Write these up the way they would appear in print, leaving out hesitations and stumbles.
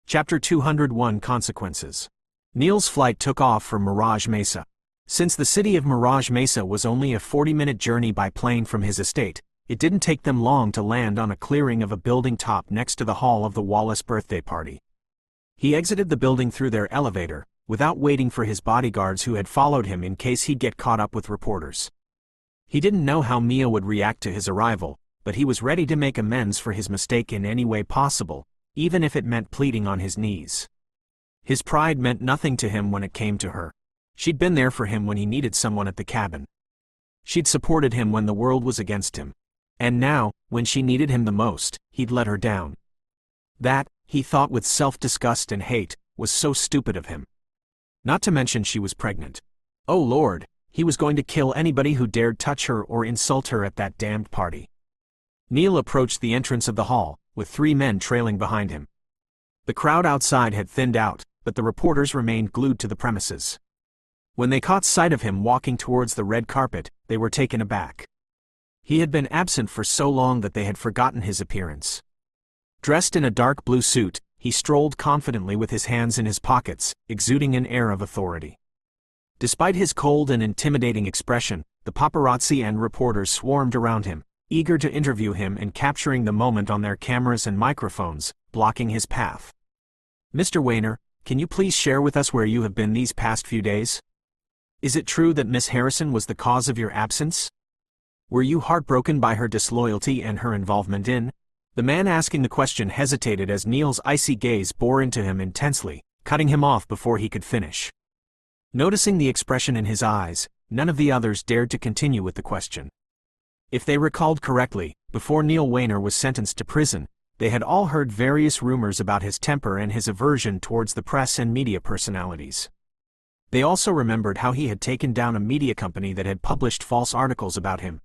Chapter 201 Consequences. Neil's flight took off from Mirage Mesa. Since the city of Mirage Mesa was only a 40-minute journey by plane from his estate, it didn't take them long to land on a clearing of a building top next to the hall of the Wallace birthday party. He exited the building through their elevator, without waiting for his bodyguards who had followed him in case he'd get caught up with reporters. He didn't know how Mia would react to his arrival, but he was ready to make amends for his mistake in any way possible, even if it meant pleading on his knees. His pride meant nothing to him when it came to her. She'd been there for him when he needed someone at the cabin. She'd supported him when the world was against him. And now, when she needed him the most, he'd let her down. That, he thought with self-disgust and hate, was so stupid of him. Not to mention she was pregnant. Oh Lord, he was going to kill anybody who dared touch her or insult her at that damned party. Neil approached the entrance of the hall, with 3 men trailing behind him. The crowd outside had thinned out, but the reporters remained glued to the premises. When they caught sight of him walking towards the red carpet, they were taken aback. He had been absent for so long that they had forgotten his appearance. Dressed in a dark blue suit, he strolled confidently with his hands in his pockets, exuding an air of authority. Despite his cold and intimidating expression, the paparazzi and reporters swarmed around him, eager to interview him and capturing the moment on their cameras and microphones, blocking his path. "Mr. Wayner, can you please share with us where you have been these past few days? Is it true that Miss Harrison was the cause of your absence? Were you heartbroken by her disloyalty and her involvement in?" The man asking the question hesitated as Neil's icy gaze bore into him intensely, cutting him off before he could finish. Noticing the expression in his eyes, none of the others dared to continue with the question. If they recalled correctly, before Neil Wayner was sentenced to prison, they had all heard various rumors about his temper and his aversion towards the press and media personalities. They also remembered how he had taken down a media company that had published false articles about him.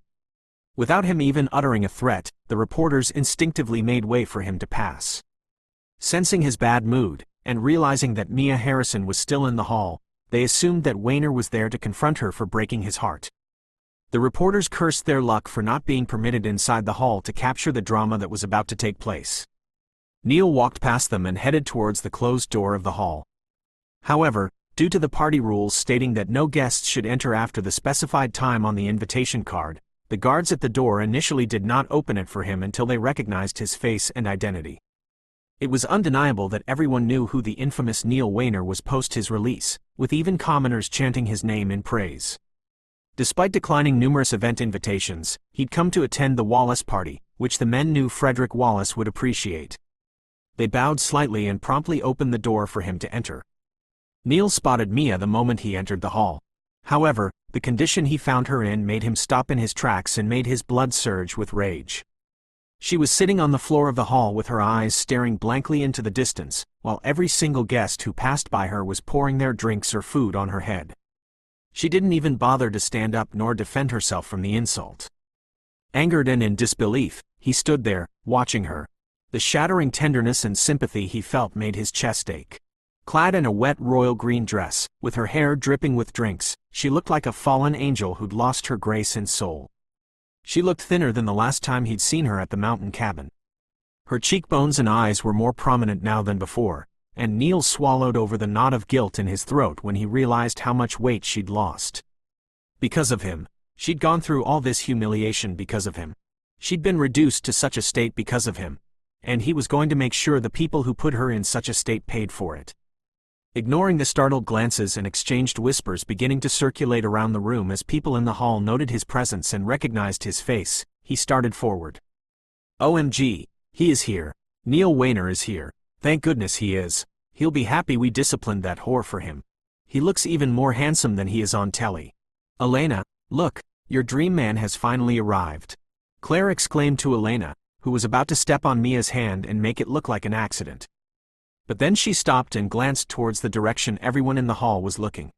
Without him even uttering a threat, the reporters instinctively made way for him to pass. Sensing his bad mood, and realizing that Mia Harrison was still in the hall, they assumed that Wayner was there to confront her for breaking his heart. The reporters cursed their luck for not being permitted inside the hall to capture the drama that was about to take place. Neil walked past them and headed towards the closed door of the hall. However, due to the party rules stating that no guests should enter after the specified time on the invitation card, the guards at the door initially did not open it for him until they recognized his face and identity. It was undeniable that everyone knew who the infamous Neil Wayner was post his release, with even commoners chanting his name in praise. Despite declining numerous event invitations, he'd come to attend the Wallace party, which the men knew Frederick Wallace would appreciate. They bowed slightly and promptly opened the door for him to enter. Neil spotted Mia the moment he entered the hall. However, the condition he found her in made him stop in his tracks and made his blood surge with rage. She was sitting on the floor of the hall with her eyes staring blankly into the distance, while every single guest who passed by her was pouring their drinks or food on her head. She didn't even bother to stand up nor defend herself from the insult. Angered and in disbelief, he stood there, watching her. The shattering tenderness and sympathy he felt made his chest ache. Clad in a wet royal green dress, with her hair dripping with drinks, she looked like a fallen angel who'd lost her grace and soul. She looked thinner than the last time he'd seen her at the mountain cabin. Her cheekbones and eyes were more prominent now than before, and Neil swallowed over the knot of guilt in his throat when he realized how much weight she'd lost. Because of him. She'd gone through all this humiliation because of him. She'd been reduced to such a state because of him. And he was going to make sure the people who put her in such a state paid for it. Ignoring the startled glances and exchanged whispers beginning to circulate around the room as people in the hall noted his presence and recognized his face, he started forward. "OMG, he is here. Neil Wayner is here. Thank goodness he is. He'll be happy we disciplined that whore for him. He looks even more handsome than he is on telly. Elena, look, your dream man has finally arrived," Claire exclaimed to Elena, who was about to step on Mia's hand and make it look like an accident. But then she stopped and glanced towards the direction everyone in the hall was looking.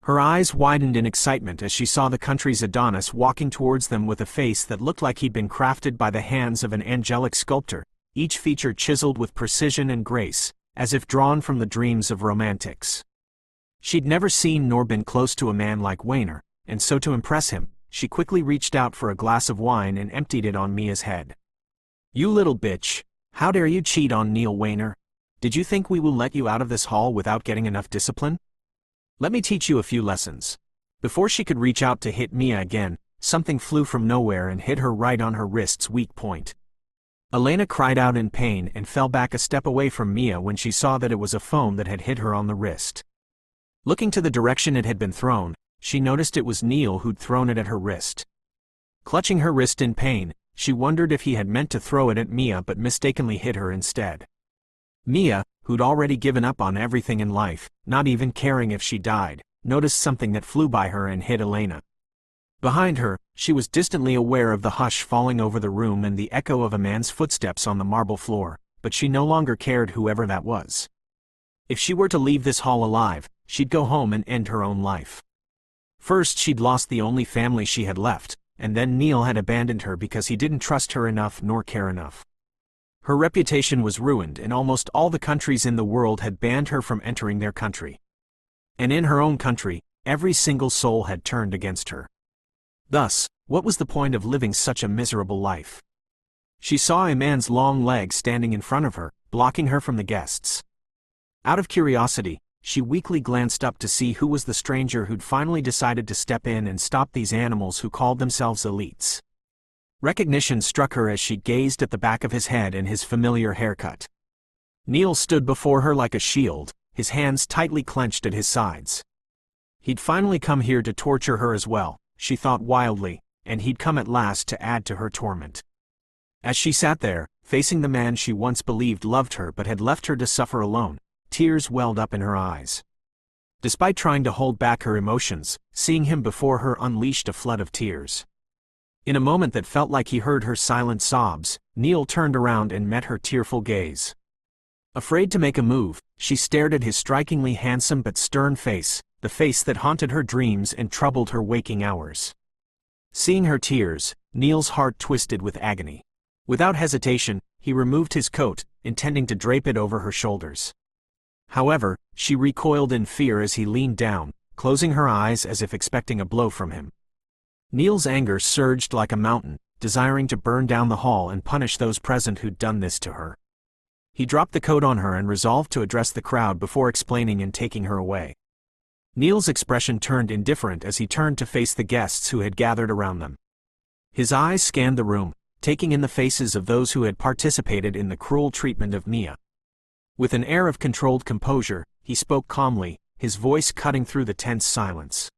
Her eyes widened in excitement as she saw the country's Adonis walking towards them with a face that looked like he'd been crafted by the hands of an angelic sculptor, each feature chiseled with precision and grace, as if drawn from the dreams of romantics. She'd never seen nor been close to a man like Wayner, and so to impress him, she quickly reached out for a glass of wine and emptied it on Mia's head. "You little bitch, how dare you cheat on Neil Wayner? Did you think we will let you out of this hall without getting enough discipline? Let me teach you a few lessons. Before she could reach out to hit Mia again, something flew from nowhere and hit her right on her wrist's weak point. Elena cried out in pain and fell back a step away from Mia when she saw that it was a foam that had hit her on the wrist. Looking to the direction it had been thrown, she noticed it was Neil who'd thrown it at her wrist. Clutching her wrist in pain, she wondered if he had meant to throw it at Mia but mistakenly hit her instead. Mia, who'd already given up on everything in life, not even caring if she died, noticed something that flew by her and hit Elena. Behind her, she was distantly aware of the hush falling over the room and the echo of a man's footsteps on the marble floor, but she no longer cared whoever that was. If she were to leave this hall alive, she'd go home and end her own life. First, she'd lost the only family she had left, and then Neil had abandoned her because he didn't trust her enough nor care enough. Her reputation was ruined and almost all the countries in the world had banned her from entering their country. And in her own country, every single soul had turned against her. Thus, what was the point of living such a miserable life? She saw a man's long legs standing in front of her, blocking her from the guests. Out of curiosity, she weakly glanced up to see who was the stranger who'd finally decided to step in and stop these animals who called themselves elites. Recognition struck her as she gazed at the back of his head and his familiar haircut. Neil stood before her like a shield, his hands tightly clenched at his sides. He'd finally come here to torture her as well, she thought wildly, and he'd come at last to add to her torment. As she sat there, facing the man she once believed loved her but had left her to suffer alone, tears welled up in her eyes. Despite trying to hold back her emotions, seeing him before her unleashed a flood of tears. In a moment that felt like he heard her silent sobs, Neil turned around and met her tearful gaze. Afraid to make a move, she stared at his strikingly handsome but stern face, the face that haunted her dreams and troubled her waking hours. Seeing her tears, Neil's heart twisted with agony. Without hesitation, he removed his coat, intending to drape it over her shoulders. However, she recoiled in fear as he leaned down, closing her eyes as if expecting a blow from him. Neil's anger surged like a mountain, desiring to burn down the hall and punish those present who'd done this to her. He dropped the coat on her and resolved to address the crowd before explaining and taking her away. Neil's expression turned indifferent as he turned to face the guests who had gathered around them. His eyes scanned the room, taking in the faces of those who had participated in the cruel treatment of Mia. With an air of controlled composure, he spoke calmly, his voice cutting through the tense silence.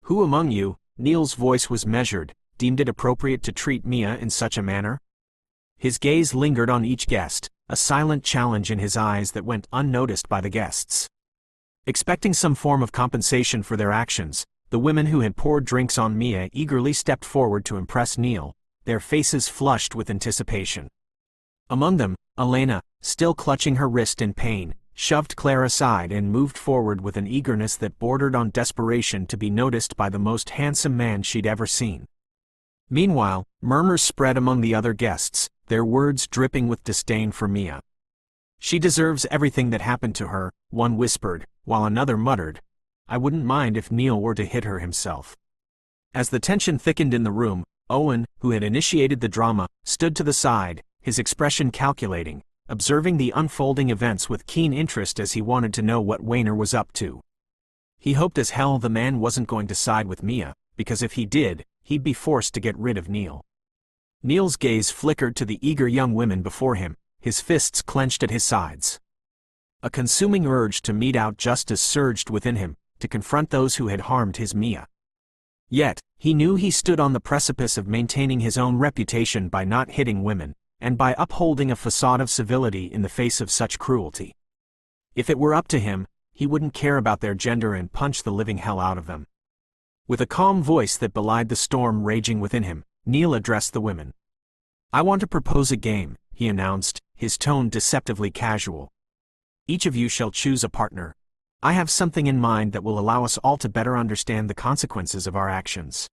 "Who among you," Neil's voice was measured, "deemed it appropriate to treat Mia in such a manner?" His gaze lingered on each guest, a silent challenge in his eyes that went unnoticed by the guests. Expecting some form of compensation for their actions, the women who had poured drinks on Mia eagerly stepped forward to impress Neil, their faces flushed with anticipation. Among them, Elena, still clutching her wrist in pain, shoved Claire aside and moved forward with an eagerness that bordered on desperation to be noticed by the most handsome man she'd ever seen. Meanwhile, murmurs spread among the other guests, their words dripping with disdain for Mia. "She deserves everything that happened to her," one whispered, while another muttered, "I wouldn't mind if Neil were to hit her himself." As the tension thickened in the room, Owen, who had initiated the drama, stood to the side, his expression calculating, observing the unfolding events with keen interest as he wanted to know what Wayner was up to. He hoped as hell the man wasn't going to side with Mia, because if he did, he'd be forced to get rid of Neil. Neil's gaze flickered to the eager young women before him, his fists clenched at his sides. A consuming urge to mete out justice surged within him, to confront those who had harmed his Mia. Yet, he knew he stood on the precipice of maintaining his own reputation by not hitting women, and by upholding a facade of civility in the face of such cruelty. If it were up to him, he wouldn't care about their gender and punch the living hell out of them. With a calm voice that belied the storm raging within him, Neil addressed the women. "I want to propose a game," he announced, his tone deceptively casual. "Each of you shall choose a partner. I have something in mind that will allow us all to better understand the consequences of our actions."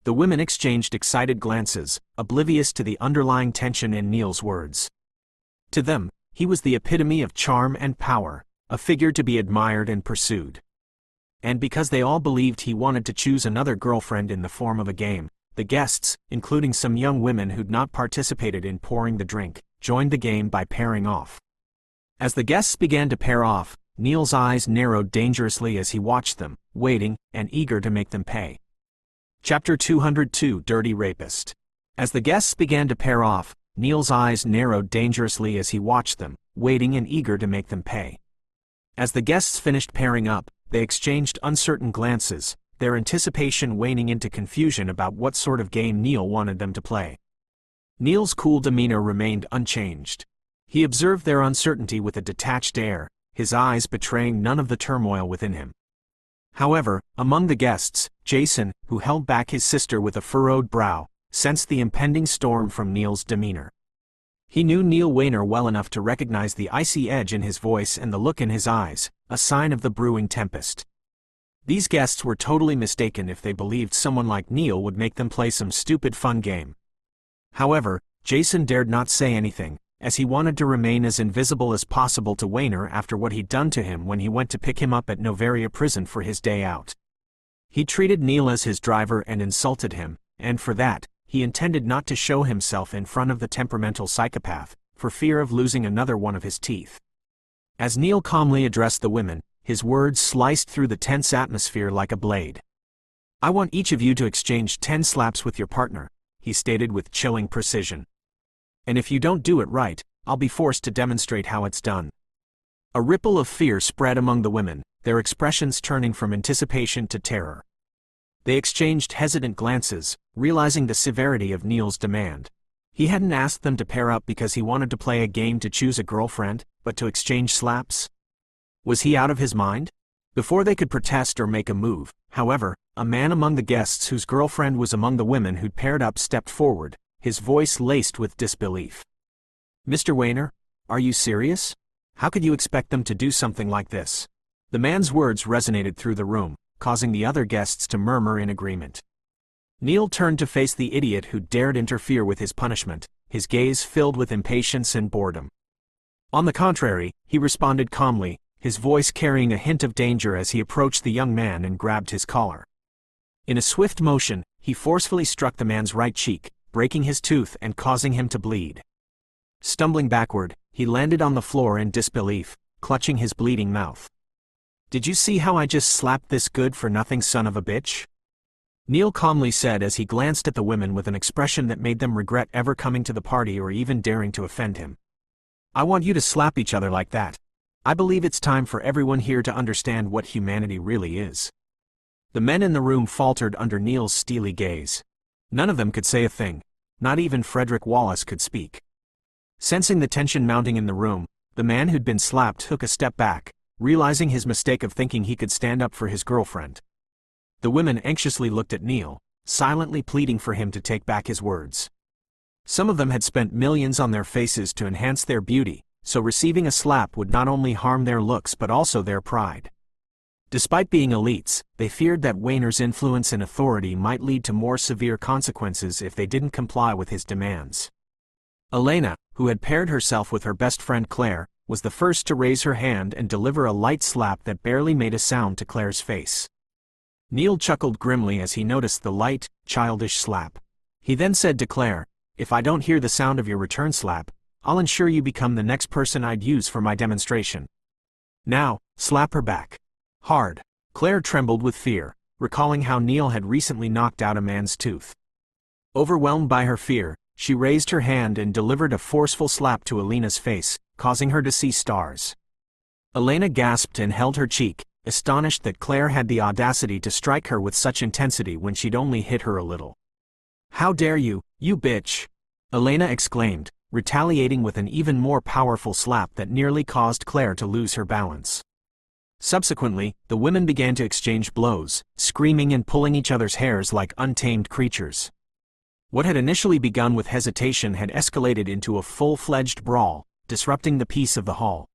The women exchanged excited glances, oblivious to the underlying tension in Neil's words. To them, he was the epitome of charm and power, a figure to be admired and pursued. And because they all believed he wanted to choose another girlfriend in the form of a game, the guests, including some young women who'd not participated in pouring the drink, joined the game by pairing off. As the guests began to pair off, Neil's eyes narrowed dangerously as he watched them, waiting and eager to make them pay. Chapter 202 Dirty Rapist. As the guests began to pair off, Neil's eyes narrowed dangerously as he watched them, waiting and eager to make them pay. As the guests finished pairing up, they exchanged uncertain glances, their anticipation waning into confusion about what sort of game Neil wanted them to play. Neil's cool demeanor remained unchanged. He observed their uncertainty with a detached air, his eyes betraying none of the turmoil within him. However, among the guests, Jason, who held back his sister with a furrowed brow, sensed the impending storm from Neil's demeanor. He knew Neil Wayner well enough to recognize the icy edge in his voice and the look in his eyes, a sign of the brewing tempest. These guests were totally mistaken if they believed someone like Neil would make them play some stupid fun game. However, Jason dared not say anything, as he wanted to remain as invisible as possible to Wayner after what he'd done to him when he went to pick him up at Novaria prison for his day out. He treated Neil as his driver and insulted him, and for that, he intended not to show himself in front of the temperamental psychopath, for fear of losing another one of his teeth. As Neil calmly addressed the women, his words sliced through the tense atmosphere like a blade. "I want each of you to exchange 10 slaps with your partner," he stated with chilling precision. "And if you don't do it right, I'll be forced to demonstrate how it's done." A ripple of fear spread among the women, their expressions turning from anticipation to terror. They exchanged hesitant glances, realizing the severity of Neil's demand. He hadn't asked them to pair up because he wanted to play a game to choose a girlfriend, but to exchange slaps? Was he out of his mind? Before they could protest or make a move, however, a man among the guests whose girlfriend was among the women who'd paired up stepped forward, his voice laced with disbelief. "Mr. Wayner, are you serious? How could you expect them to do something like this?" The man's words resonated through the room, causing the other guests to murmur in agreement. Neil turned to face the idiot who dared interfere with his punishment, his gaze filled with impatience and boredom. On the contrary, he responded calmly, his voice carrying a hint of danger as he approached the young man and grabbed his collar. In a swift motion, he forcefully struck the man's right cheek, breaking his tooth and causing him to bleed. Stumbling backward, he landed on the floor in disbelief, clutching his bleeding mouth. "Did you see how I just slapped this good-for-nothing son of a bitch?" Neil calmly said as he glanced at the women with an expression that made them regret ever coming to the party or even daring to offend him. "I want you to slap each other like that. I believe it's time for everyone here to understand what humanity really is." The men in the room faltered under Neil's steely gaze. None of them could say a thing. Not even Frederick Wallace could speak. Sensing the tension mounting in the room, the man who'd been slapped took a step back, realizing his mistake of thinking he could stand up for his girlfriend. The women anxiously looked at Neil, silently pleading for him to take back his words. Some of them had spent millions on their faces to enhance their beauty, so receiving a slap would not only harm their looks but also their pride. Despite being elites, they feared that Wayner's influence and authority might lead to more severe consequences if they didn't comply with his demands. Elena, who had paired herself with her best friend Claire, was the first to raise her hand and deliver a light slap that barely made a sound to Claire's face. Neil chuckled grimly as he noticed the light, childish slap. He then said to Claire, "If I don't hear the sound of your return slap, I'll ensure you become the next person I'd use for my demonstration. Now, slap her back. Hard." Claire trembled with fear, recalling how Neil had recently knocked out a man's tooth. Overwhelmed by her fear, she raised her hand and delivered a forceful slap to Elena's face, causing her to see stars. Elena gasped and held her cheek, astonished that Claire had the audacity to strike her with such intensity when she'd only hit her a little. "How dare you, you bitch!" Elena exclaimed, retaliating with an even more powerful slap that nearly caused Claire to lose her balance. Subsequently, the women began to exchange blows, screaming and pulling each other's hairs like untamed creatures. What had initially begun with hesitation had escalated into a full-fledged brawl, disrupting the peace of the hall.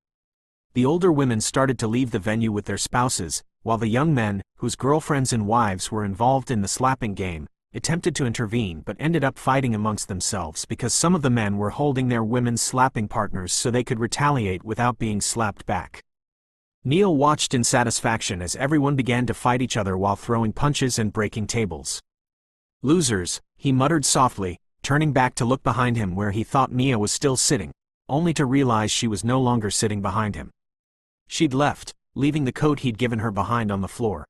The older women started to leave the venue with their spouses, while the young men, whose girlfriends and wives were involved in the slapping game, attempted to intervene but ended up fighting amongst themselves because some of the men were holding their women's slapping partners so they could retaliate without being slapped back. Neil watched in satisfaction as everyone began to fight each other while throwing punches and breaking tables. "Losers," he muttered softly, turning back to look behind him where he thought Mia was still sitting, only to realize she was no longer sitting behind him. She'd left, leaving the coat he'd given her behind on the floor.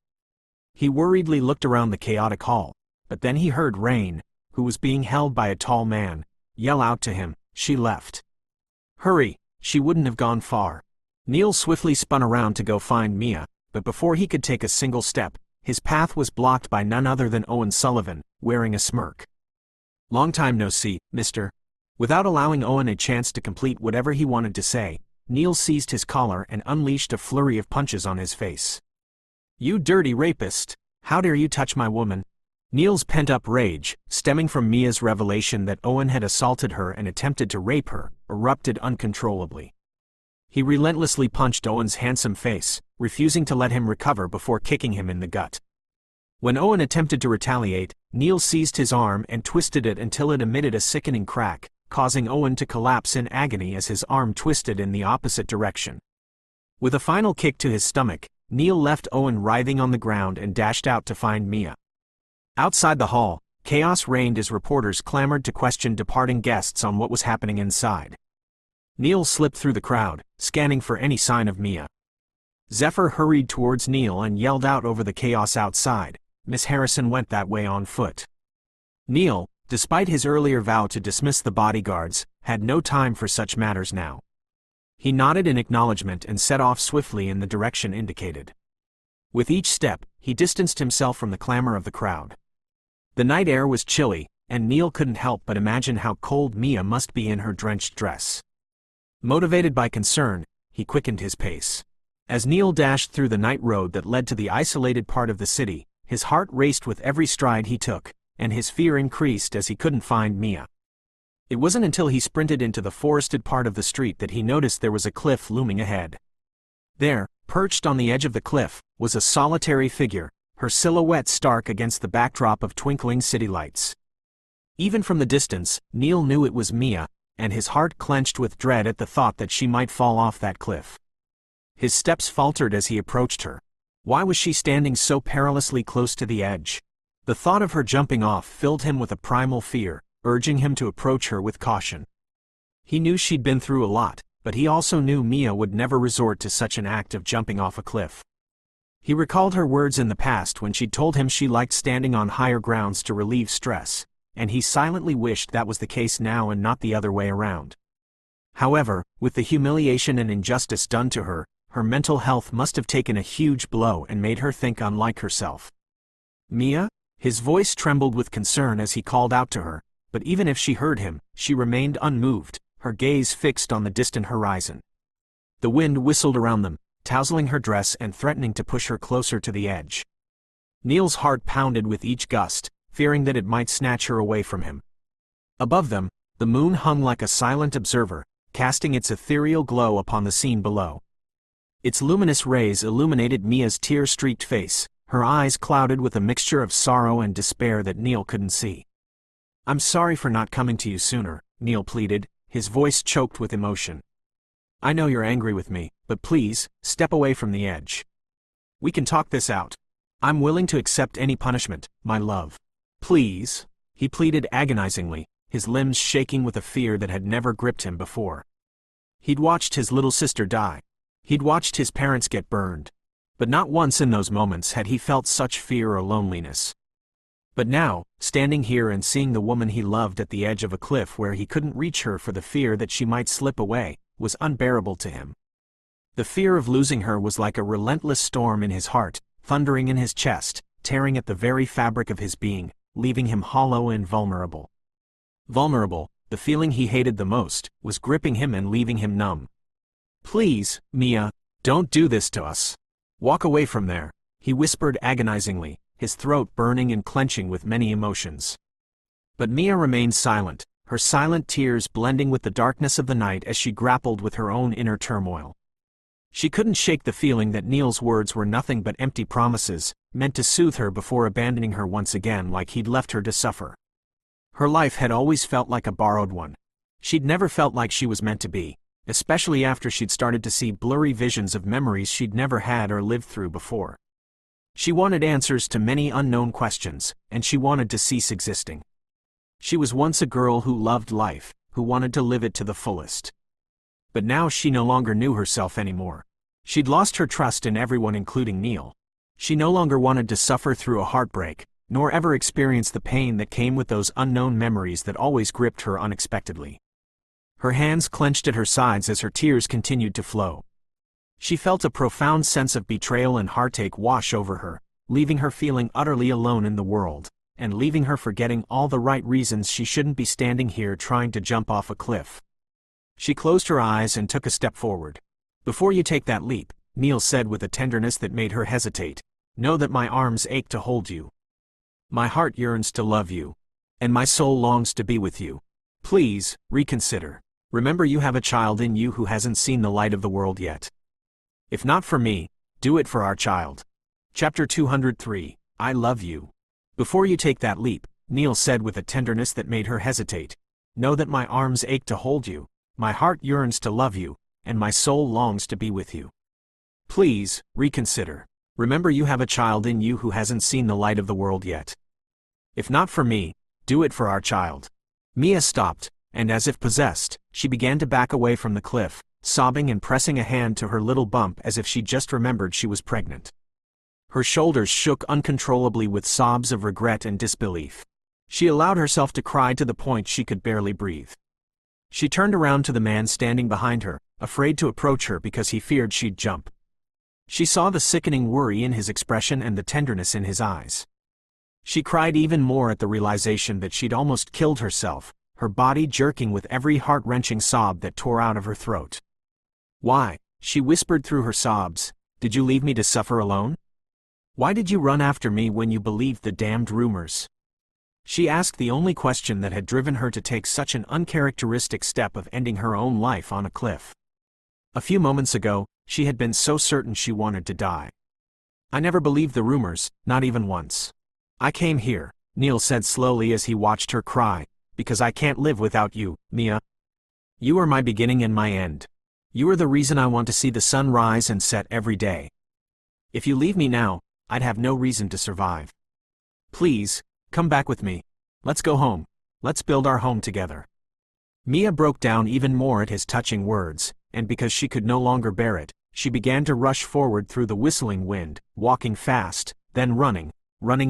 He worriedly looked around the chaotic hall, but then he heard Rain, who was being held by a tall man, yell out to him, "She left. Hurry, she wouldn't have gone far." Neil swiftly spun around to go find Mia, but before he could take a single step, his path was blocked by none other than Owen Sullivan, wearing a smirk. "Long time no see, mister." Without allowing Owen a chance to complete whatever he wanted to say, Neil seized his collar and unleashed a flurry of punches on his face. "You dirty rapist! How dare you touch my woman?" Neil's pent-up rage, stemming from Mia's revelation that Owen had assaulted her and attempted to rape her, erupted uncontrollably. He relentlessly punched Owen's handsome face, refusing to let him recover before kicking him in the gut. When Owen attempted to retaliate, Neil seized his arm and twisted it until it emitted a sickening crack, causing Owen to collapse in agony as his arm twisted in the opposite direction. With a final kick to his stomach, Neil left Owen writhing on the ground and dashed out to find Mia. Outside the hall, chaos reigned as reporters clamored to question departing guests on what was happening inside. Neil slipped through the crowd, scanning for any sign of Mia. Zephyr hurried towards Neil and yelled out over the chaos outside, "Miss Harrison went that way on foot." Neil, despite his earlier vow to dismiss the bodyguards, had no time for such matters now. He nodded in acknowledgement and set off swiftly in the direction indicated. With each step, he distanced himself from the clamor of the crowd. The night air was chilly, and Neil couldn't help but imagine how cold Mia must be in her drenched dress. Motivated by concern, he quickened his pace. As Neil dashed through the night road that led to the isolated part of the city, his heart raced with every stride he took, and his fear increased as he couldn't find Mia. It wasn't until he sprinted into the forested part of the street that he noticed there was a cliff looming ahead. There, perched on the edge of the cliff, was a solitary figure, her silhouette stark against the backdrop of twinkling city lights. Even from the distance, Neil knew it was Mia, and his heart clenched with dread at the thought that she might fall off that cliff. His steps faltered as he approached her. Why was she standing so perilously close to the edge? The thought of her jumping off filled him with a primal fear, urging him to approach her with caution. He knew she'd been through a lot, but he also knew Mia would never resort to such an act of jumping off a cliff. He recalled her words in the past when she'd told him she liked standing on higher grounds to relieve stress, and he silently wished that was the case now and not the other way around. However, with the humiliation and injustice done to her, her mental health must have taken a huge blow and made her think unlike herself. "Mia?" His voice trembled with concern as he called out to her, but even if she heard him, she remained unmoved, her gaze fixed on the distant horizon. The wind whistled around them, tousling her dress and threatening to push her closer to the edge. Neil's heart pounded with each gust, fearing that it might snatch her away from him. Above them, the moon hung like a silent observer, casting its ethereal glow upon the scene below. Its luminous rays illuminated Mia's tear-streaked face, her eyes clouded with a mixture of sorrow and despair that Neil couldn't see. "I'm sorry for not coming to you sooner," Neil pleaded, his voice choked with emotion. "I know you're angry with me, but please, step away from the edge. We can talk this out. I'm willing to accept any punishment, my love. Please," he pleaded agonizingly, his limbs shaking with a fear that had never gripped him before. He'd watched his little sister die. He'd watched his parents get burned. But not once in those moments had he felt such fear or loneliness. But now, standing here and seeing the woman he loved at the edge of a cliff where he couldn't reach her for the fear that she might slip away, was unbearable to him. The fear of losing her was like a relentless storm in his heart, thundering in his chest, tearing at the very fabric of his being, leaving him hollow and vulnerable. Vulnerable, the feeling he hated the most, was gripping him and leaving him numb. "Please, Mia, don't do this to us. Walk away from there," he whispered agonizingly, his throat burning and clenching with many emotions. But Mia remained silent, her silent tears blending with the darkness of the night as she grappled with her own inner turmoil. She couldn't shake the feeling that Neil's words were nothing but empty promises, meant to soothe her before abandoning her once again like he'd left her to suffer. Her life had always felt like a borrowed one. She'd never felt like she was meant to be, especially after she'd started to see blurry visions of memories she'd never had or lived through before. She wanted answers to many unknown questions, and she wanted to cease existing. She was once a girl who loved life, who wanted to live it to the fullest. But now she no longer knew herself anymore. She'd lost her trust in everyone, including Neil. She no longer wanted to suffer through a heartbreak, nor ever experience the pain that came with those unknown memories that always gripped her unexpectedly. Her hands clenched at her sides as her tears continued to flow. She felt a profound sense of betrayal and heartache wash over her, leaving her feeling utterly alone in the world, and leaving her forgetting all the right reasons she shouldn't be standing here trying to jump off a cliff. She closed her eyes and took a step forward. "Before you take that leap," Neil said with a tenderness that made her hesitate, "know that my arms ache to hold you. My heart yearns to love you. And my soul longs to be with you. Please, reconsider. Remember you have a child in you who hasn't seen the light of the world yet. If not for me, do it for our child." Chapter 203, I Love You. "Before you take that leap," Neil said with a tenderness that made her hesitate, "know that my arms ache to hold you. My heart yearns to love you, and my soul longs to be with you. Please, reconsider. Remember you have a child in you who hasn't seen the light of the world yet. If not for me, do it for our child." Mia stopped, and as if possessed, she began to back away from the cliff, sobbing and pressing a hand to her little bump as if she just remembered she was pregnant. Her shoulders shook uncontrollably with sobs of regret and disbelief. She allowed herself to cry to the point she could barely breathe. She turned around to the man standing behind her, afraid to approach her because he feared she'd jump. She saw the sickening worry in his expression and the tenderness in his eyes. She cried even more at the realization that she'd almost killed herself, her body jerking with every heart-wrenching sob that tore out of her throat. "Why," she whispered through her sobs, "did you leave me to suffer alone? Why did you run after me when you believed the damned rumors?" She asked the only question that had driven her to take such an uncharacteristic step of ending her own life on a cliff. A few moments ago, she had been so certain she wanted to die. "I never believed the rumors, not even once. I came here," Neil said slowly as he watched her cry, "because I can't live without you, Mia. You are my beginning and my end. You are the reason I want to see the sun rise and set every day. If you leave me now, I'd have no reason to survive. Please, come back with me. Let's go home. Let's build our home together." Mia broke down even more at his touching words, and because she could no longer bear it, she began to rush forward through the whistling wind, walking fast, then running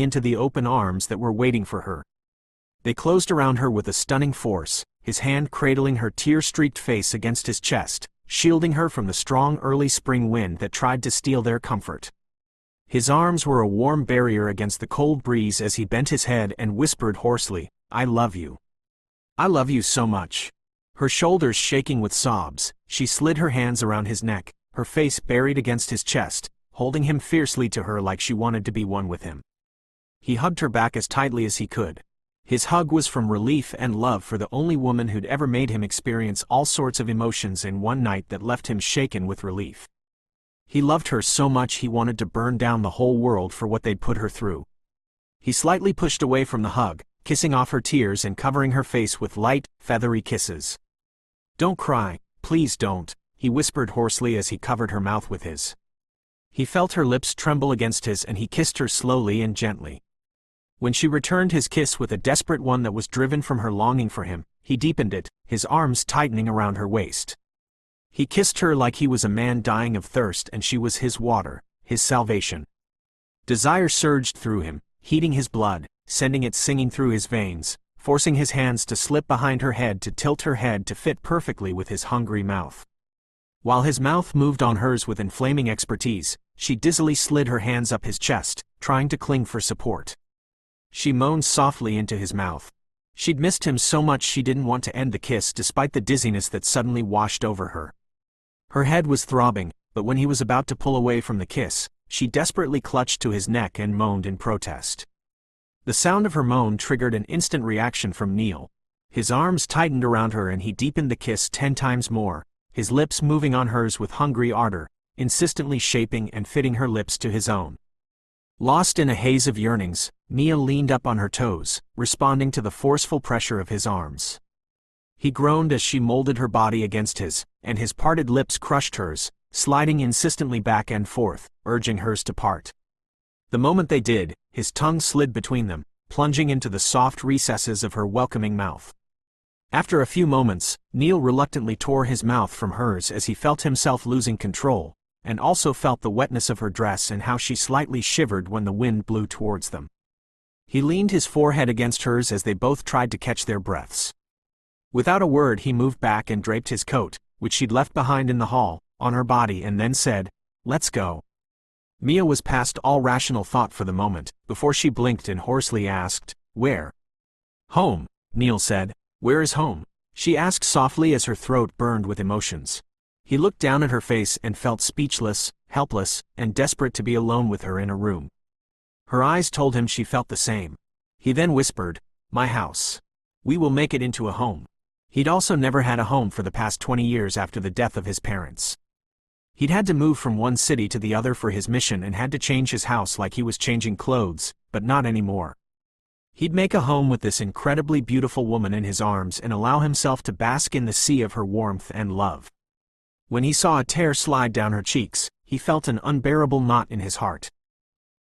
into the open arms that were waiting for her. They closed around her with a stunning force, his hand cradling her tear-streaked face against his chest, shielding her from the strong early spring wind that tried to steal their comfort. His arms were a warm barrier against the cold breeze as he bent his head and whispered hoarsely, "I love you. I love you so much." Her shoulders shaking with sobs, she slid her hands around his neck, her face buried against his chest, holding him fiercely to her like she wanted to be one with him. He hugged her back as tightly as he could. His hug was from relief and love for the only woman who'd ever made him experience all sorts of emotions in one night that left him shaken with relief. He loved her so much he wanted to burn down the whole world for what they'd put her through. He slightly pushed away from the hug, kissing off her tears and covering her face with light, feathery kisses. "Don't cry, please don't," he whispered hoarsely as he covered her mouth with his. He felt her lips tremble against his and he kissed her slowly and gently. When she returned his kiss with a desperate one that was driven from her longing for him, he deepened it, his arms tightening around her waist. He kissed her like he was a man dying of thirst and she was his water, his salvation. Desire surged through him, heating his blood, sending it singing through his veins, forcing his hands to slip behind her head to tilt her head to fit perfectly with his hungry mouth. While his mouth moved on hers with inflaming expertise, she dizzily slid her hands up his chest, trying to cling for support. She moaned softly into his mouth. She'd missed him so much she didn't want to end the kiss despite the dizziness that suddenly washed over her. Her head was throbbing, but when he was about to pull away from the kiss, she desperately clutched to his neck and moaned in protest. The sound of her moan triggered an instant reaction from Neil. His arms tightened around her and he deepened the kiss 10 times more, his lips moving on hers with hungry ardor, insistently shaping and fitting her lips to his own. Lost in a haze of yearnings, Mia leaned up on her toes, responding to the forceful pressure of his arms. He groaned as she molded her body against his, and his parted lips crushed hers, sliding insistently back and forth, urging hers to part. The moment they did, his tongue slid between them, plunging into the soft recesses of her welcoming mouth. After a few moments, Neil reluctantly tore his mouth from hers as he felt himself losing control, and also felt the wetness of her dress and how she slightly shivered when the wind blew towards them. He leaned his forehead against hers as they both tried to catch their breaths. Without a word he moved back and draped his coat, which she'd left behind in the hall, on her body and then said, "Let's go." Mia was past all rational thought for the moment, before she blinked and hoarsely asked, "Where?" "Home," Neil said. "Where is home?" she asked softly as her throat burned with emotions. He looked down at her face and felt speechless, helpless, and desperate to be alone with her in a room. Her eyes told him she felt the same. He then whispered, "My house. We will make it into a home." He'd also never had a home for the past 20 years after the death of his parents. He'd had to move from one city to the other for his mission and had to change his house like he was changing clothes, but not anymore. He'd make a home with this incredibly beautiful woman in his arms and allow himself to bask in the sea of her warmth and love. When he saw a tear slide down her cheeks, he felt an unbearable knot in his heart.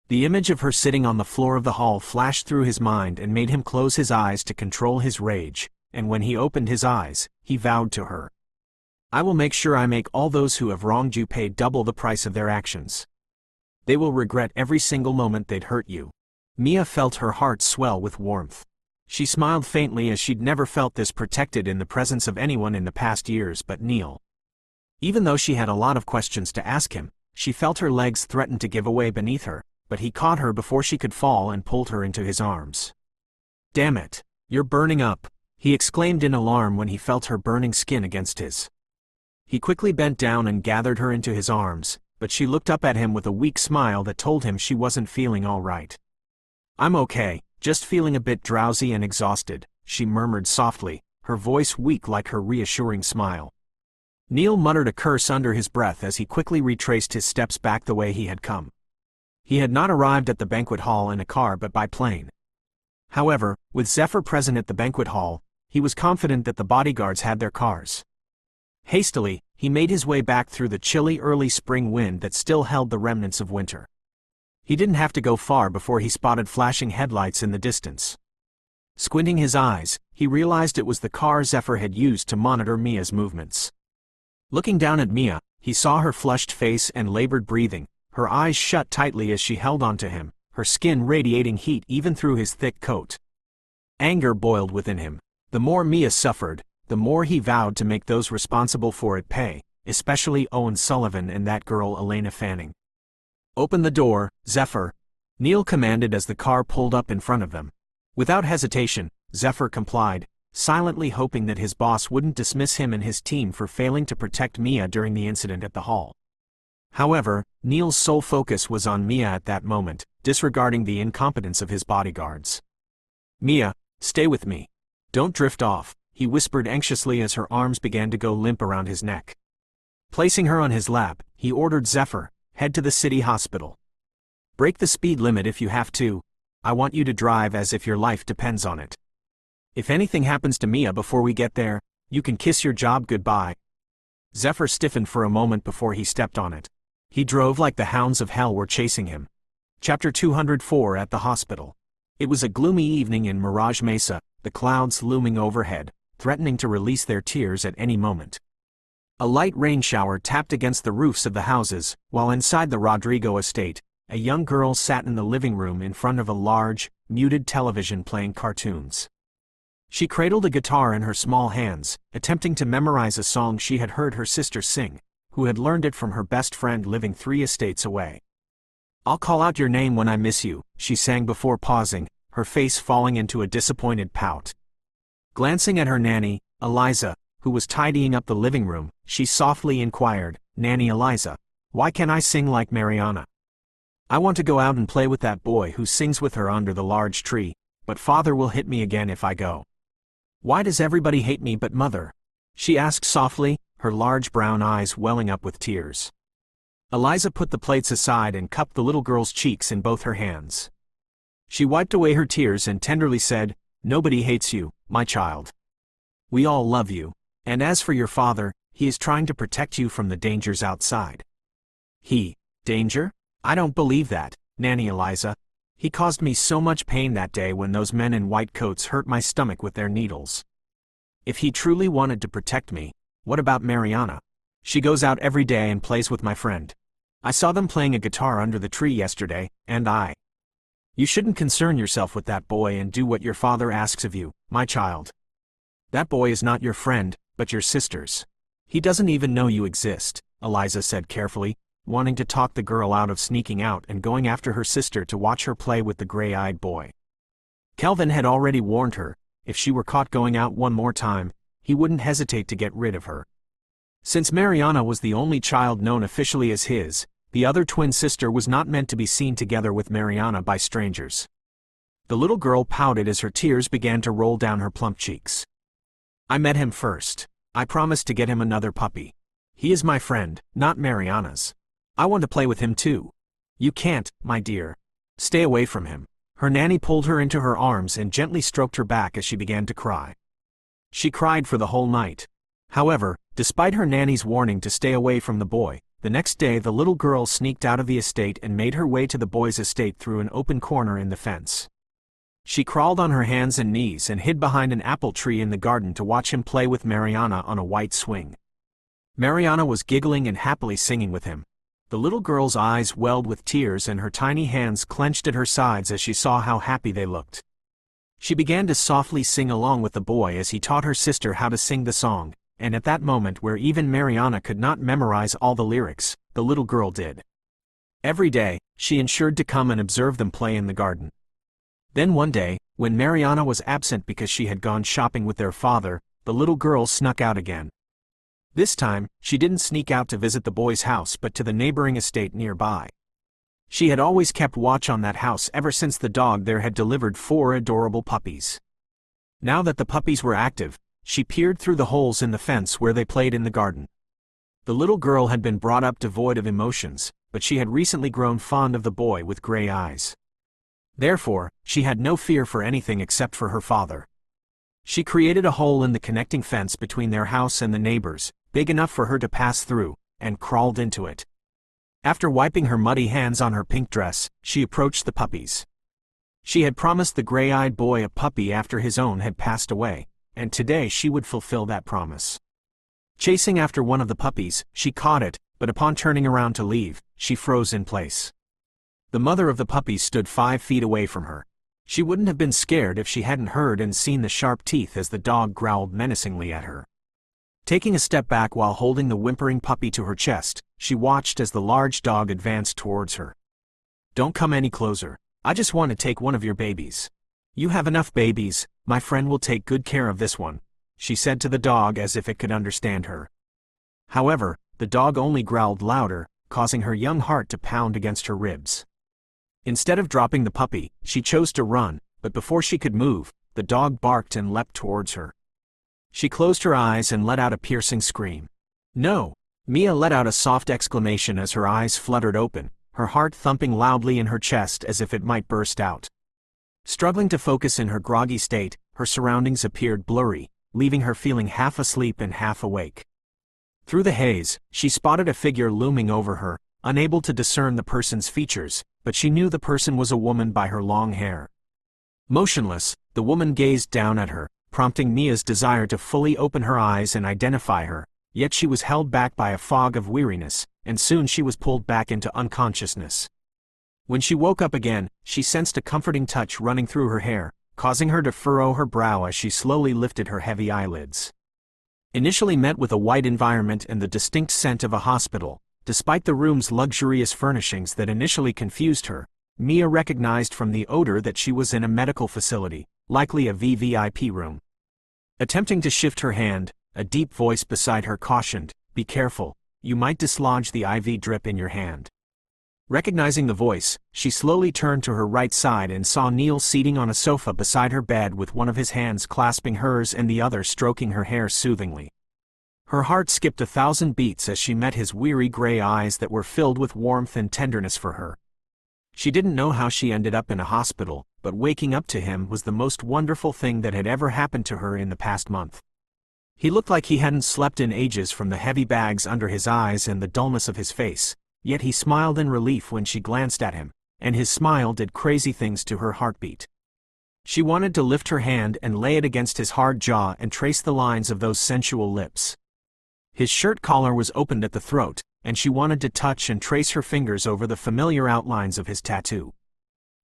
The image of her sitting on the floor of the hall flashed through his mind and made him close his eyes to control his rage, and when he opened his eyes, he vowed to her, "I will make sure I make all those who have wronged you pay double the price of their actions. They will regret every single moment they'd hurt you." Mia felt her heart swell with warmth. She smiled faintly as she'd never felt this protected in the presence of anyone in the past years but Neil. Even though she had a lot of questions to ask him, she felt her legs threaten to give away beneath her, but he caught her before she could fall and pulled her into his arms. "Damn it, you're burning up," he exclaimed in alarm when he felt her burning skin against his. He quickly bent down and gathered her into his arms, but she looked up at him with a weak smile that told him she wasn't feeling all right. "I'm okay, just feeling a bit drowsy and exhausted," she murmured softly, her voice weak like her reassuring smile. Neil muttered a curse under his breath as he quickly retraced his steps back the way he had come. He had not arrived at the banquet hall in a car but by plane. However, with Zephyr present at the banquet hall, he was confident that the bodyguards had their cars. Hastily, he made his way back through the chilly early spring wind that still held the remnants of winter. He didn't have to go far before he spotted flashing headlights in the distance. Squinting his eyes, he realized it was the car Zephyr had used to monitor Mia's movements. Looking down at Mia, he saw her flushed face and labored breathing, her eyes shut tightly as she held onto him, her skin radiating heat even through his thick coat. Anger boiled within him. The more Mia suffered, the more he vowed to make those responsible for it pay, especially Owen Sullivan and that girl Elena Fanning. "Open the door, Zephyr," Neil commanded as the car pulled up in front of them. Without hesitation, Zephyr complied, silently hoping that his boss wouldn't dismiss him and his team for failing to protect Mia during the incident at the hall. However, Neil's sole focus was on Mia at that moment, disregarding the incompetence of his bodyguards. "Mia, stay with me. Don't drift off," he whispered anxiously as her arms began to go limp around his neck. Placing her on his lap, he ordered Zephyr, "Head to the city hospital. Break the speed limit if you have to. I want you to drive as if your life depends on it. If anything happens to Mia before we get there, you can kiss your job goodbye." Zephyr stiffened for a moment before he stepped on it. He drove like the hounds of hell were chasing him. Chapter 204 At the hospital. It was a gloomy evening in Mirage Mesa, the clouds looming overhead, threatening to release their tears at any moment. A light rain shower tapped against the roofs of the houses, while inside the Rodrigo estate, a young girl sat in the living room in front of a large, muted television playing cartoons. She cradled a guitar in her small hands, attempting to memorize a song she had heard her sister sing, who had learned it from her best friend living 3 estates away. "I'll call out your name when I miss you," she sang before pausing, her face falling into a disappointed pout. Glancing at her nanny, Eliza, who was tidying up the living room, she softly inquired, "Nanny Eliza, why can't I sing like Mariana? I want to go out and play with that boy who sings with her under the large tree, but father will hit me again if I go. Why does everybody hate me but mother?" she asked softly, her large brown eyes welling up with tears. Eliza put the plates aside and cupped the little girl's cheeks in both her hands. She wiped away her tears and tenderly said, "Nobody hates you, my child. We all love you, and as for your father, he is trying to protect you from the dangers outside." Danger? I don't believe that, Nanny Eliza. He caused me so much pain that day when those men in white coats hurt my stomach with their needles. If he truly wanted to protect me, what about Mariana? She goes out every day and plays with my friend. I saw them playing a guitar under the tree yesterday, and You shouldn't concern yourself with that boy and do what your father asks of you, my child. That boy is not your friend, but your sister's. He doesn't even know you exist, Eliza said carefully, wanting to talk the girl out of sneaking out and going after her sister to watch her play with the gray-eyed boy. Kelvin had already warned her, if she were caught going out one more time, he wouldn't hesitate to get rid of her. Since Mariana was the only child known officially as his, the other twin sister was not meant to be seen together with Mariana by strangers. The little girl pouted as her tears began to roll down her plump cheeks. I met him first. I promised to get him another puppy. He is my friend, not Mariana's. I want to play with him too. You can't, my dear. Stay away from him. Her nanny pulled her into her arms and gently stroked her back as she began to cry. She cried for the whole night. However, despite her nanny's warning to stay away from the boy, the next day the little girl sneaked out of the estate and made her way to the boy's estate through an open corner in the fence. She crawled on her hands and knees and hid behind an apple tree in the garden to watch him play with Mariana on a white swing. Mariana was giggling and happily singing with him. The little girl's eyes welled with tears and her tiny hands clenched at her sides as she saw how happy they looked. She began to softly sing along with the boy as he taught her sister how to sing the song, and at that moment where even Mariana could not memorize all the lyrics, the little girl did. Every day, she ensured to come and observe them play in the garden. Then one day, when Mariana was absent because she had gone shopping with their father, the little girl snuck out again. This time, she didn't sneak out to visit the boy's house but to the neighboring estate nearby. She had always kept watch on that house ever since the dog there had delivered 4 adorable puppies. Now that the puppies were active, she peered through the holes in the fence where they played in the garden. The little girl had been brought up devoid of emotions, but she had recently grown fond of the boy with gray eyes. Therefore, she had no fear for anything except for her father. She created a hole in the connecting fence between their house and the neighbors, big enough for her to pass through, and crawled into it. After wiping her muddy hands on her pink dress, she approached the puppies. She had promised the gray-eyed boy a puppy after his own had passed away, and today she would fulfill that promise. Chasing after one of the puppies, she caught it, but upon turning around to leave, she froze in place. The mother of the puppies stood 5 feet away from her. She wouldn't have been scared if she hadn't heard and seen the sharp teeth as the dog growled menacingly at her. Taking a step back while holding the whimpering puppy to her chest, she watched as the large dog advanced towards her. Don't come any closer. I just want to take one of your babies. You have enough babies, my friend will take good care of this one, she said to the dog as if it could understand her. However, the dog only growled louder, causing her young heart to pound against her ribs. Instead of dropping the puppy, she chose to run, but before she could move, the dog barked and leapt towards her. She closed her eyes and let out a piercing scream. No! Mia let out a soft exclamation as her eyes fluttered open, her heart thumping loudly in her chest as if it might burst out. Struggling to focus in her groggy state, her surroundings appeared blurry, leaving her feeling half asleep and half awake. Through the haze, she spotted a figure looming over her, unable to discern the person's features, but she knew the person was a woman by her long hair. Motionless, the woman gazed down at her, prompting Mia's desire to fully open her eyes and identify her, yet she was held back by a fog of weariness, and soon she was pulled back into unconsciousness. When she woke up again, she sensed a comforting touch running through her hair, causing her to furrow her brow as she slowly lifted her heavy eyelids. Initially met with a white environment and the distinct scent of a hospital, despite the room's luxurious furnishings that initially confused her, Mia recognized from the odor that she was in a medical facility, likely a VVIP room. Attempting to shift her hand, a deep voice beside her cautioned, "Be careful, you might dislodge the IV drip in your hand." Recognizing the voice, she slowly turned to her right side and saw Neil seating on a sofa beside her bed with one of his hands clasping hers and the other stroking her hair soothingly. Her heart skipped 1,000 beats as she met his weary gray eyes that were filled with warmth and tenderness for her. She didn't know how she ended up in a hospital, but waking up to him was the most wonderful thing that had ever happened to her in the past month. He looked like he hadn't slept in ages from the heavy bags under his eyes and the dullness of his face, yet he smiled in relief when she glanced at him, and his smile did crazy things to her heartbeat. She wanted to lift her hand and lay it against his hard jaw and trace the lines of those sensual lips. His shirt collar was opened at the throat, and she wanted to touch and trace her fingers over the familiar outlines of his tattoo.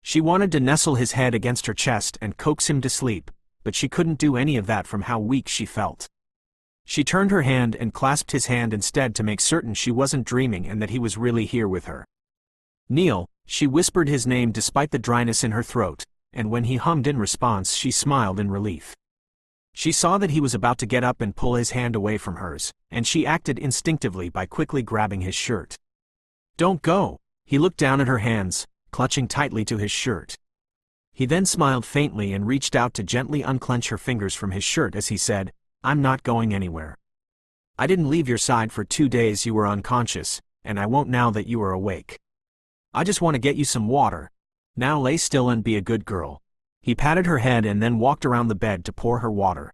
She wanted to nestle his head against her chest and coax him to sleep, but she couldn't do any of that from how weak she felt. She turned her hand and clasped his hand instead to make certain she wasn't dreaming and that he was really here with her. "Neil," she whispered his name despite the dryness in her throat, and when he hummed in response she smiled in relief. She saw that he was about to get up and pull his hand away from hers, and she acted instinctively by quickly grabbing his shirt. "Don't go!" He looked down at her hands, clutching tightly to his shirt. He then smiled faintly and reached out to gently unclench her fingers from his shirt as he said, "I'm not going anywhere. I didn't leave your side for 2 days you were unconscious, and I won't now that you are awake. I just want to get you some water. Now lay still and be a good girl." He patted her head and then walked around the bed to pour her water.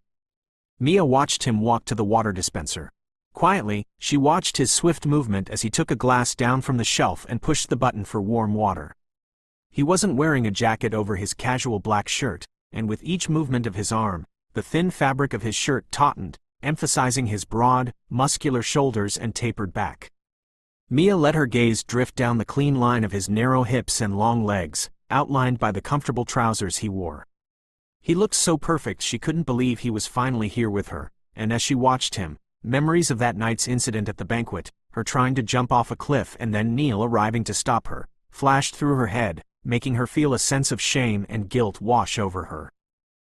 Mia watched him walk to the water dispenser. Quietly, she watched his swift movement as he took a glass down from the shelf and pushed the button for warm water. He wasn't wearing a jacket over his casual black shirt, and with each movement of his arm, the thin fabric of his shirt tautened, emphasizing his broad, muscular shoulders and tapered back. Mia let her gaze drift down the clean line of his narrow hips and long legs, outlined by the comfortable trousers he wore. He looked so perfect she couldn't believe he was finally here with her, and as she watched him, memories of that night's incident at the banquet, her trying to jump off a cliff and then Neil arriving to stop her, flashed through her head, making her feel a sense of shame and guilt wash over her.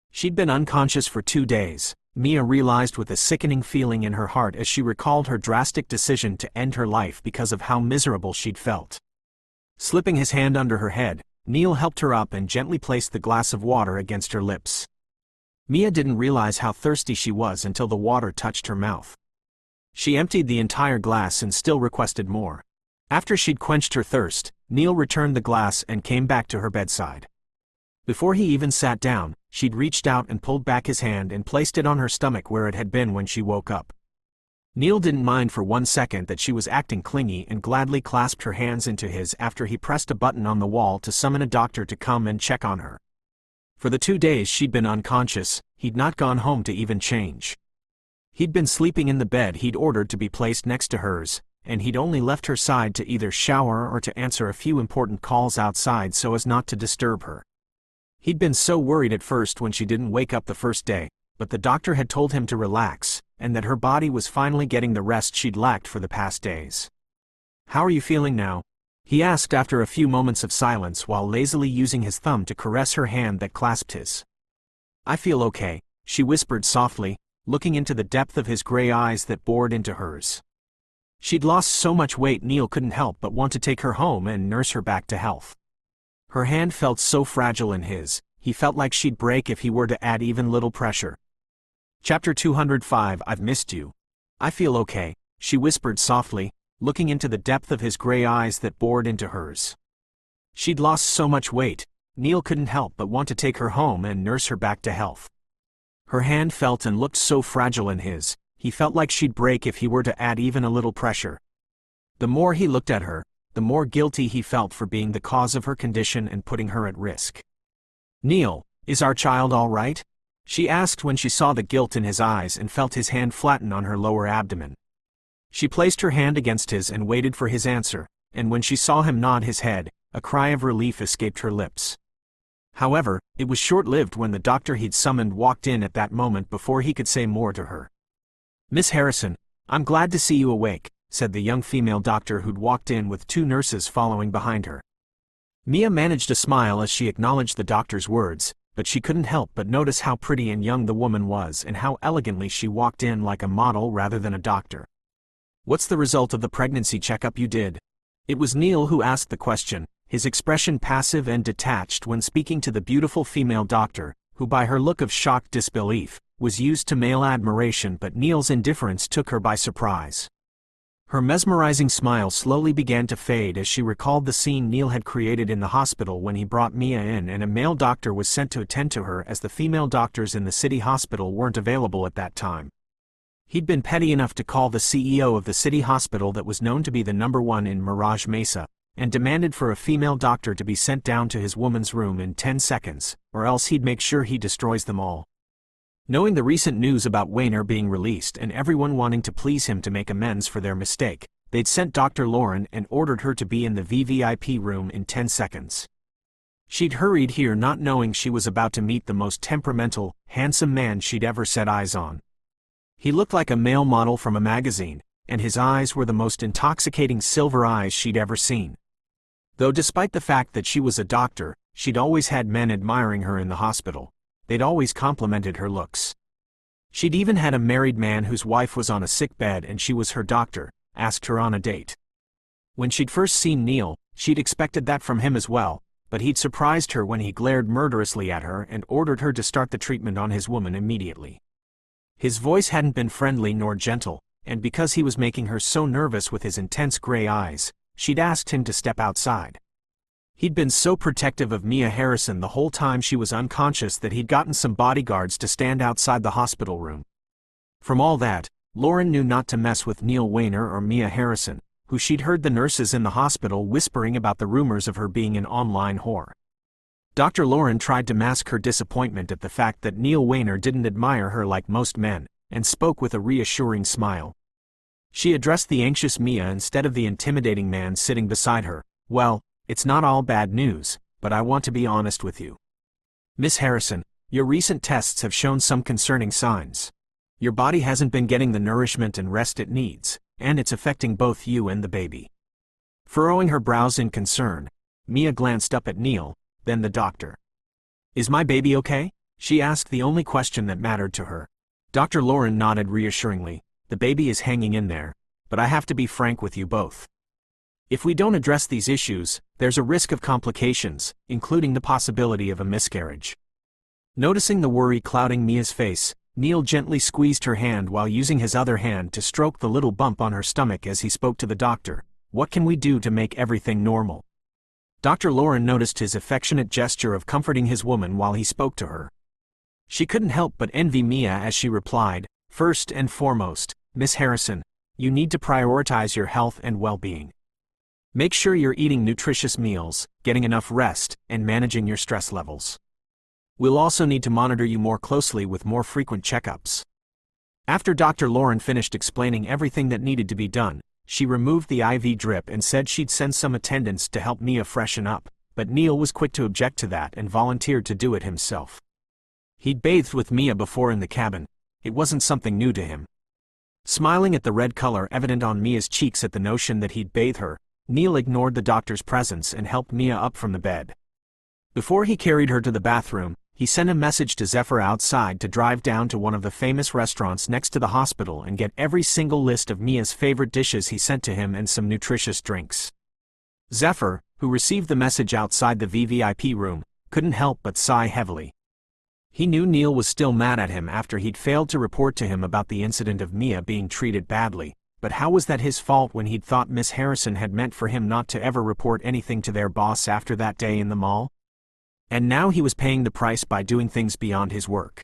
She'd been unconscious for 2 days, Mia realized with a sickening feeling in her heart as she recalled her drastic decision to end her life because of how miserable she'd felt. Slipping his hand under her head, Neil helped her up and gently placed the glass of water against her lips. Mia didn't realize how thirsty she was until the water touched her mouth. She emptied the entire glass and still requested more. After she'd quenched her thirst, Neil returned the glass and came back to her bedside. Before he even sat down, she'd reached out and pulled back his hand and placed it on her stomach where it had been when she woke up. Neil didn't mind for 1 second that she was acting clingy and gladly clasped her hands into his after he pressed a button on the wall to summon a doctor to come and check on her. For the 2 days she'd been unconscious, he'd not gone home to even change. He'd been sleeping in the bed he'd ordered to be placed next to hers, and he'd only left her side to either shower or to answer a few important calls outside so as not to disturb her. He'd been so worried at first when she didn't wake up the first day, but the doctor had told him to relax, and that her body was finally getting the rest she'd lacked for the past days. "How are you feeling now?" he asked after a few moments of silence while lazily using his thumb to caress her hand that clasped his. "I feel okay," she whispered softly, looking into the depth of his gray eyes that bored into hers. She'd lost so much weight Neil couldn't help but want to take her home and nurse her back to health. Her hand felt so fragile in his, he felt like she'd break if he were to add even little pressure. Chapter 205 I've missed you. "I feel okay," she whispered softly, looking into the depth of his gray eyes that bored into hers. She'd lost so much weight, Neil couldn't help but want to take her home and nurse her back to health. Her hand felt and looked so fragile in his, he felt like she'd break if he were to add even a little pressure. The more he looked at her, the more guilty he felt for being the cause of her condition and putting her at risk. "Neil, is our child all right?" she asked when she saw the guilt in his eyes and felt his hand flatten on her lower abdomen. She placed her hand against his and waited for his answer, and when she saw him nod his head, a cry of relief escaped her lips. However, it was short-lived when the doctor he'd summoned walked in at that moment before he could say more to her. "Miss Harrison, I'm glad to see you awake," said the young female doctor who'd walked in with 2 nurses following behind her. Mia managed a smile as she acknowledged the doctor's words, but she couldn't help but notice how pretty and young the woman was and how elegantly she walked in like a model rather than a doctor. "What's the result of the pregnancy checkup you did?" It was Neil who asked the question, his expression passive and detached when speaking to the beautiful female doctor, who by her look of shocked disbelief, was used to male admiration, but Neil's indifference took her by surprise. Her mesmerizing smile slowly began to fade as she recalled the scene Neil had created in the hospital when he brought Mia in and a male doctor was sent to attend to her as the female doctors in the city hospital weren't available at that time. He'd been petty enough to call the CEO of the city hospital that was known to be the #1 in Mirage Mesa, and demanded for a female doctor to be sent down to his woman's room in 10 seconds, or else he'd make sure he destroys them all. Knowing the recent news about Wayner being released and everyone wanting to please him to make amends for their mistake, they'd sent Dr. Lauren and ordered her to be in the VVIP room in 10 seconds. She'd hurried here not knowing she was about to meet the most temperamental, handsome man she'd ever set eyes on. He looked like a male model from a magazine, and his eyes were the most intoxicating silver eyes she'd ever seen. Though despite the fact that she was a doctor, she'd always had men admiring her in the hospital. They'd always complimented her looks. She'd even had a married man whose wife was on a sick bed and she was her doctor, asked her on a date. When she'd first seen Neil, she'd expected that from him as well, but he'd surprised her when he glared murderously at her and ordered her to start the treatment on his woman immediately. His voice hadn't been friendly nor gentle, and because he was making her so nervous with his intense gray eyes, she'd asked him to step outside. He'd been so protective of Mia Harrison the whole time she was unconscious that he'd gotten some bodyguards to stand outside the hospital room. From all that, Lauren knew not to mess with Neil Wayner or Mia Harrison, who she'd heard the nurses in the hospital whispering about the rumors of her being an online whore. Dr. Lauren tried to mask her disappointment at the fact that Neil Wayner didn't admire her like most men, and spoke with a reassuring smile. She addressed the anxious Mia instead of the intimidating man sitting beside her. "Well, it's not all bad news, but I want to be honest with you. Miss Harrison, your recent tests have shown some concerning signs. Your body hasn't been getting the nourishment and rest it needs, and it's affecting both you and the baby." Furrowing her brows in concern, Mia glanced up at Neil, then the doctor. "Is my baby okay?" she asked, the only question that mattered to her. Dr. Lauren nodded reassuringly. "The baby is hanging in there, but I have to be frank with you both. If we don't address these issues, there's a risk of complications, including the possibility of a miscarriage." Noticing the worry clouding Mia's face, Neil gently squeezed her hand while using his other hand to stroke the little bump on her stomach as he spoke to the doctor. "What can we do to make everything normal?" Dr. Lauren noticed his affectionate gesture of comforting his woman while he spoke to her. She couldn't help but envy Mia as she replied, "First and foremost, Miss Harrison, you need to prioritize your health and well-being. Make sure you're eating nutritious meals, getting enough rest, and managing your stress levels. We'll also need to monitor you more closely with more frequent checkups." After Dr. Lauren finished explaining everything that needed to be done, she removed the IV drip and said she'd send some attendants to help Mia freshen up, but Neil was quick to object to that and volunteered to do it himself. He'd bathed with Mia before in the cabin. It wasn't something new to him. Smiling at the red color evident on Mia's cheeks at the notion that he'd bathe her, Neil ignored the doctor's presence and helped Mia up from the bed. Before he carried her to the bathroom, he sent a message to Zephyr outside to drive down to one of the famous restaurants next to the hospital and get every single list of Mia's favorite dishes he sent to him and some nutritious drinks. Zephyr, who received the message outside the VVIP room, couldn't help but sigh heavily. He knew Neil was still mad at him after he'd failed to report to him about the incident of Mia being treated badly, but how was that his fault when he'd thought Miss Harrison had meant for him not to ever report anything to their boss after that day in the mall? And now he was paying the price by doing things beyond his work.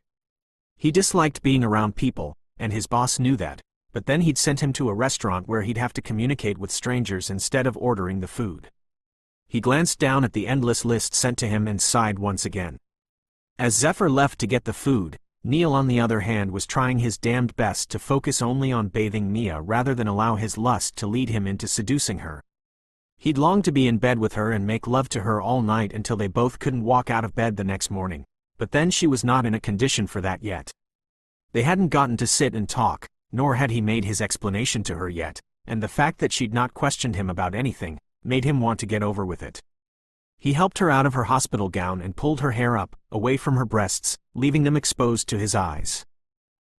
He disliked being around people, and his boss knew that, but then he'd sent him to a restaurant where he'd have to communicate with strangers instead of ordering the food. He glanced down at the endless list sent to him and sighed once again. As Zephyr left to get the food, Neil on the other hand was trying his damned best to focus only on bathing Mia rather than allow his lust to lead him into seducing her. He'd longed to be in bed with her and make love to her all night until they both couldn't walk out of bed the next morning, but then she was not in a condition for that yet. They hadn't gotten to sit and talk, nor had he made his explanation to her yet, and the fact that she'd not questioned him about anything made him want to get over with it. He helped her out of her hospital gown and pulled her hair up, away from her breasts, leaving them exposed to his eyes.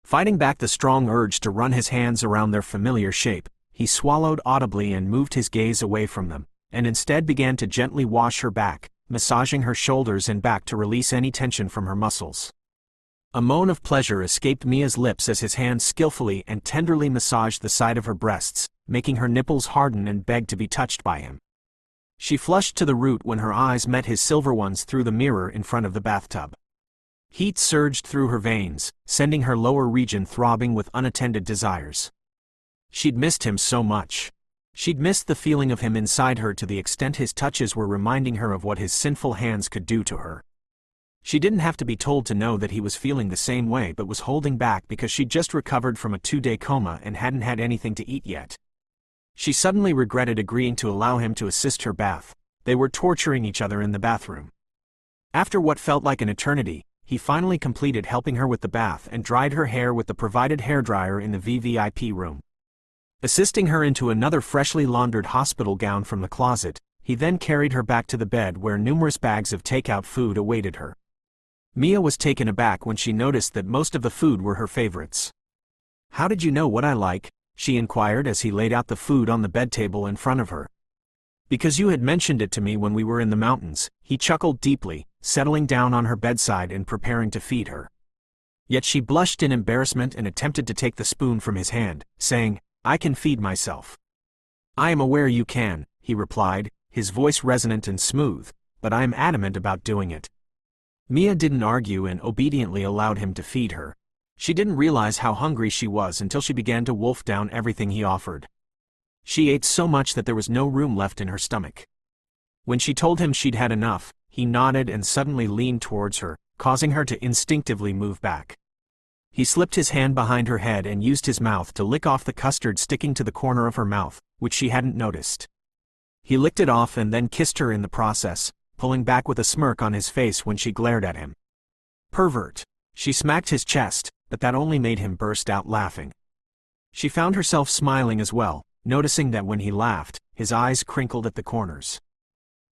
Fighting back the strong urge to run his hands around their familiar shape, he swallowed audibly and moved his gaze away from them, and instead began to gently wash her back, massaging her shoulders and back to release any tension from her muscles. A moan of pleasure escaped Mia's lips as his hands skillfully and tenderly massaged the side of her breasts, making her nipples harden and beg to be touched by him. She flushed to the root when her eyes met his silver ones through the mirror in front of the bathtub. Heat surged through her veins, sending her lower region throbbing with unattended desires. She'd missed him so much. She'd missed the feeling of him inside her to the extent his touches were reminding her of what his sinful hands could do to her. She didn't have to be told to know that he was feeling the same way but was holding back because she'd just recovered from a 2-day coma and hadn't had anything to eat yet. She suddenly regretted agreeing to allow him to assist her bath. They were torturing each other in the bathroom. After what felt like an eternity, he finally completed helping her with the bath and dried her hair with the provided hairdryer in the VVIP room. Assisting her into another freshly laundered hospital gown from the closet, he then carried her back to the bed where numerous bags of takeout food awaited her. Mia was taken aback when she noticed that most of the food were her favorites. "How did you know what I like?" she inquired as he laid out the food on the bed table in front of her. "Because you had mentioned it to me when we were in the mountains," he chuckled deeply, settling down on her bedside and preparing to feed her. Yet she blushed in embarrassment and attempted to take the spoon from his hand, saying, "I can feed myself." "I am aware you can," he replied, his voice resonant and smooth, "but I am adamant about doing it." Mia didn't argue and obediently allowed him to feed her. She didn't realize how hungry she was until she began to wolf down everything he offered. She ate so much that there was no room left in her stomach. When she told him she'd had enough, he nodded and suddenly leaned towards her, causing her to instinctively move back. He slipped his hand behind her head and used his mouth to lick off the custard sticking to the corner of her mouth, which she hadn't noticed. He licked it off and then kissed her in the process, pulling back with a smirk on his face when she glared at him. "Pervert." She smacked his chest, but that only made him burst out laughing. She found herself smiling as well, noticing that when he laughed, his eyes crinkled at the corners.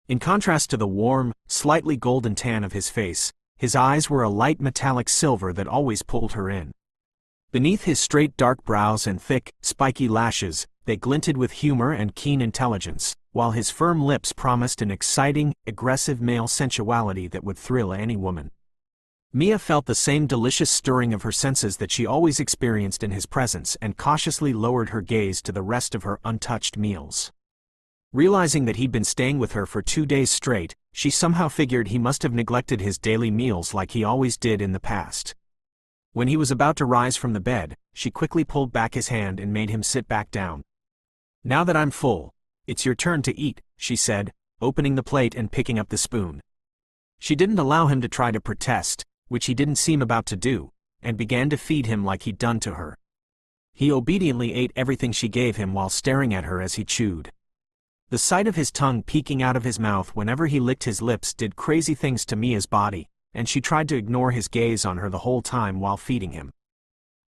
In contrast to the warm, slightly golden tan of his face, his eyes were a light metallic silver that always pulled her in. Beneath his straight dark brows and thick, spiky lashes, they glinted with humor and keen intelligence, while his firm lips promised an exciting, aggressive male sensuality that would thrill any woman. Mia felt the same delicious stirring of her senses that she always experienced in his presence and cautiously lowered her gaze to the rest of her untouched meals. Realizing that he'd been staying with her for 2 days straight, she somehow figured he must have neglected his daily meals like he always did in the past. When he was about to rise from the bed, she quickly pulled back his hand and made him sit back down. "Now that I'm full, it's your turn to eat," she said, opening the plate and picking up the spoon. She didn't allow him to try to protest, which he didn't seem about to do, and began to feed him like he'd done to her. He obediently ate everything she gave him while staring at her as he chewed. The sight of his tongue peeking out of his mouth whenever he licked his lips did crazy things to Mia's body, and she tried to ignore his gaze on her the whole time while feeding him.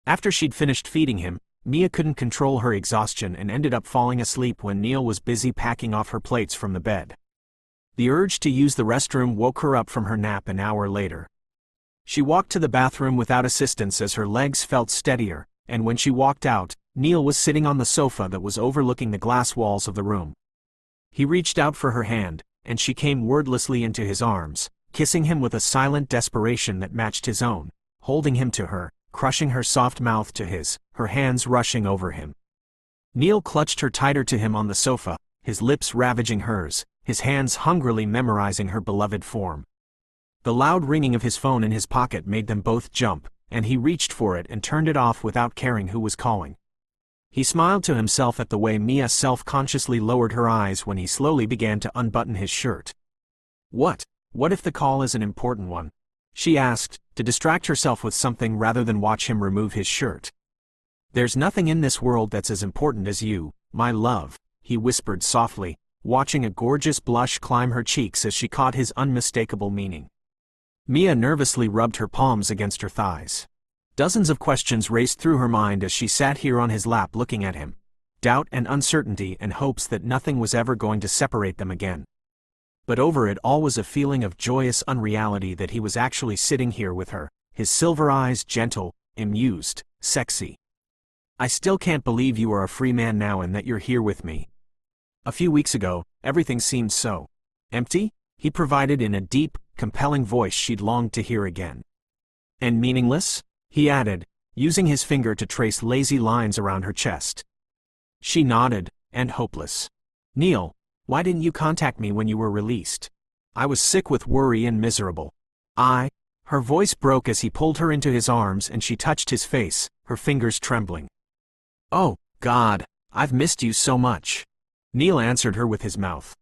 After she'd finished feeding him, Mia couldn't control her exhaustion and ended up falling asleep when Neil was busy packing off her plates from the bed. The urge to use the restroom woke her up from her nap an hour later. She walked to the bathroom without assistance as her legs felt steadier, and when she walked out, Neil was sitting on the sofa that was overlooking the glass walls of the room. He reached out for her hand, and she came wordlessly into his arms, kissing him with a silent desperation that matched his own, holding him to her, crushing her soft mouth to his, her hands rushing over him. Neil clutched her tighter to him on the sofa, his lips ravaging hers, his hands hungrily memorizing her beloved form. The loud ringing of his phone in his pocket made them both jump, and he reached for it and turned it off without caring who was calling. He smiled to himself at the way Mia self-consciously lowered her eyes when he slowly began to unbutton his shirt. What if the call is an important one?" she asked, to distract herself with something rather than watch him remove his shirt. "There's nothing in this world that's as important as you, my love," he whispered softly, watching a gorgeous blush climb her cheeks as she caught his unmistakable meaning. Mia nervously rubbed her palms against her thighs. Dozens of questions raced through her mind as she sat here on his lap looking at him. Doubt and uncertainty and hopes that nothing was ever going to separate them again. But over it all was a feeling of joyous unreality that he was actually sitting here with her, his silver eyes gentle, amused, sexy. "I still can't believe you are a free man now and that you're here with me. A few weeks ago, everything seemed so empty," he provided in a deep, compelling voice she'd longed to hear again. "And meaningless?" he added, using his finger to trace lazy lines around her chest. She nodded, and hopeless. "Neil, why didn't you contact me when you were released? I was sick with worry and miserable. Her voice broke as he pulled her into his arms and she touched his face, her fingers trembling. "Oh, God, I've missed you so much." Neil answered her with his mouth.